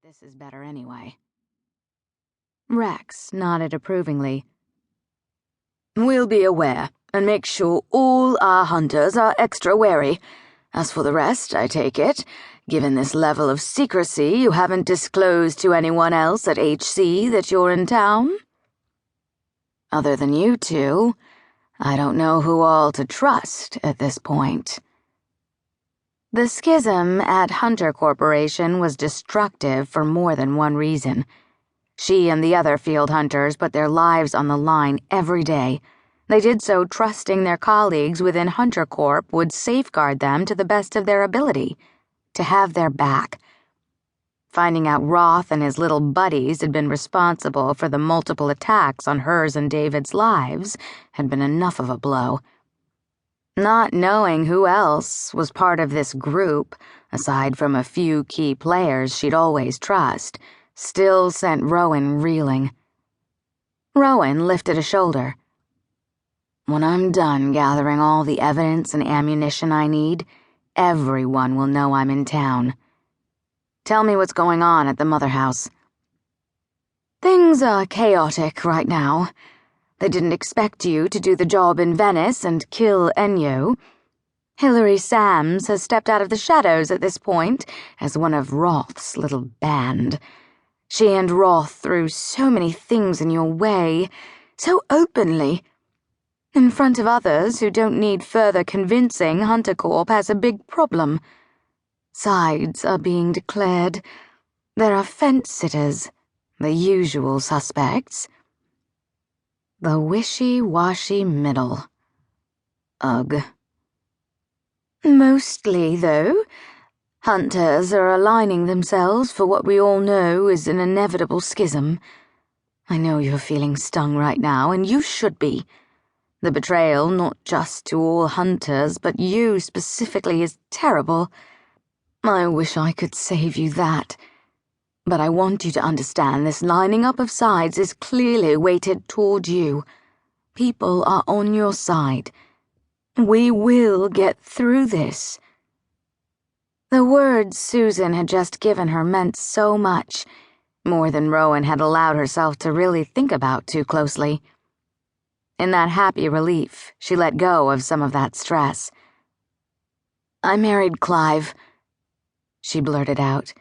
This is better anyway. Rex nodded approvingly. We'll be aware and make sure all our hunters are extra wary. As for the rest, I take it, given this level of secrecy, you haven't disclosed to anyone else at HC that you're in town? Other than you two, I don't know who all to trust at this point. The schism at Hunter Corporation was destructive for more than one reason. She and the other field hunters put their lives on the line every day. They did so trusting their colleagues within Hunter Corp would safeguard them to the best of their ability, to have their back. Finding out Roth and his little buddies had been responsible for the multiple attacks on hers and David's lives had been enough of a blow. Not knowing who else was part of this group, aside from a few key players she'd always trust, still sent Rowan reeling. Rowan lifted a shoulder. When I'm done gathering all the evidence and ammunition I need, everyone will know I'm in town. Tell me what's going on at the Mother House. Things are chaotic right now. They didn't expect you to do the job in Venice and kill Ennio. Hilary Sams has stepped out of the shadows at this point as one of Roth's little band. She and Roth threw so many things in your way, so openly. In front of others who don't need further convincing, Hunter Corp has a big problem. Sides are being declared. There are fence-sitters, the usual suspects. The wishy-washy middle. Ugh. Mostly, though, hunters are aligning themselves for what we all know is an inevitable schism. I know you're feeling stung right now, and you should be. The betrayal, not just to all hunters, but you specifically, is terrible. I wish I could save you that. But I want you to understand this lining up of sides is clearly weighted toward you. People are on your side. We will get through this. The words Susan had just given her meant so much, more than Rowan had allowed herself to really think about too closely. In that happy relief, she let go of some of that stress. I married Clive, she blurted out.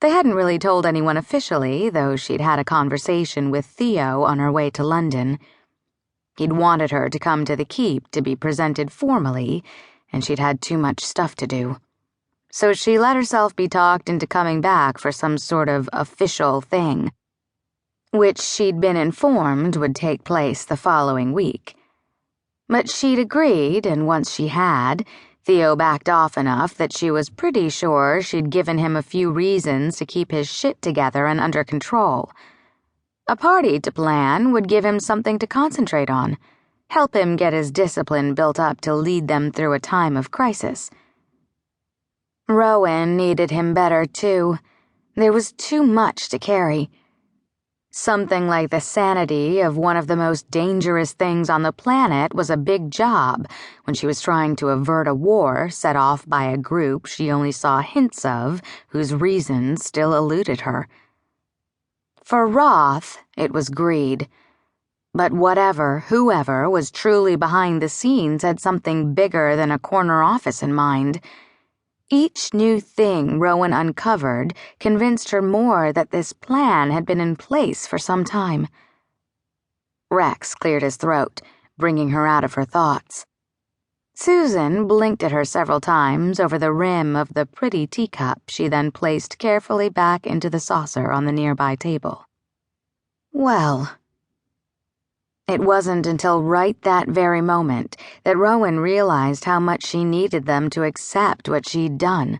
They hadn't really told anyone officially, though she'd had a conversation with Theo on her way to London. He'd wanted her to come to the Keep to be presented formally, and she'd had too much stuff to do. So she let herself be talked into coming back for some sort of official thing, which she'd been informed would take place the following week. But she'd agreed, and once she had, Theo backed off enough that she was pretty sure she'd given him a few reasons to keep his shit together and under control. A party to plan would give him something to concentrate on, help him get his discipline built up to lead them through a time of crisis. Rowan needed him better, too. There was too much to carry. Something like the sanity of one of the most dangerous things on the planet was a big job when she was trying to avert a war set off by a group she only saw hints of, whose reasons still eluded her. For Roth, it was greed. But whoever was truly behind the scenes had something bigger than a corner office in mind. Each new thing Rowan uncovered convinced her more that this plan had been in place for some time. Rex cleared his throat, bringing her out of her thoughts. Susan blinked at her several times over the rim of the pretty teacup she then placed carefully back into the saucer on the nearby table. Well. It wasn't until right that very moment that Rowan realized how much she needed them to accept what she'd done.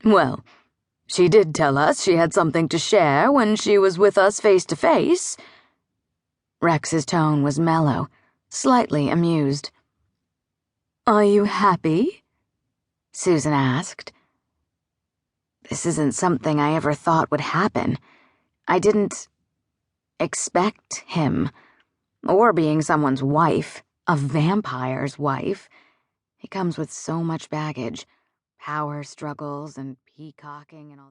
Well, she did tell us she had something to share when she was with us face to face. Rex's tone was mellow, slightly amused. Are you happy? Susan asked. This isn't something I ever thought would happen. I didn't expect him, or being someone's wife, a vampire's wife. He comes with so much baggage, power struggles and peacocking and all that.